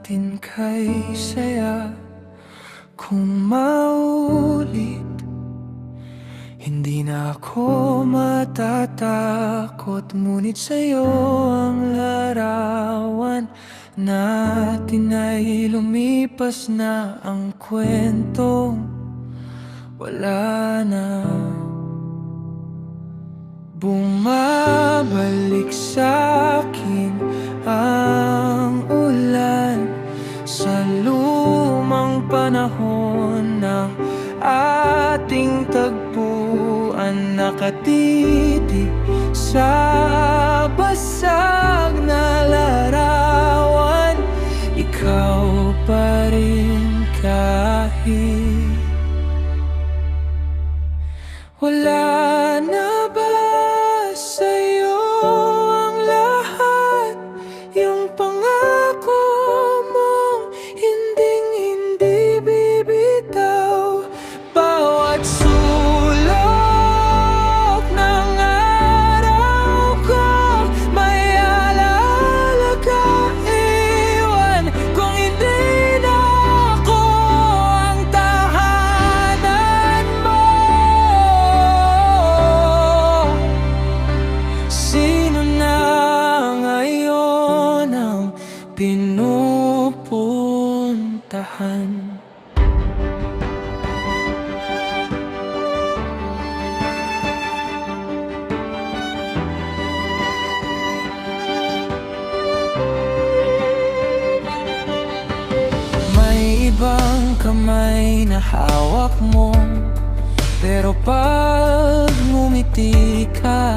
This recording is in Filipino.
natin kay saya. Kung maulit, hindi na ako matatakot. Ngunit sa'yo ang larawan natin ay lumipas na. Ang kwentong wala na. Bumabalik sa'kin ang ulan sa lumang panahon ng ating tagpuan. Nakatitig sa basag na larawan, ikaw pa rin kahit wala na ba sa'yo ang lahat? Yung pangako mong hinding-hindi bibitaw. Bawat sulok ng araw ko may alaala ka iwan. Kung hindi na ako ang tahanan mo, sino na ngayon ang pinupuntahan? May ibang kamay na hawak mo, pero pag ngumiti ka,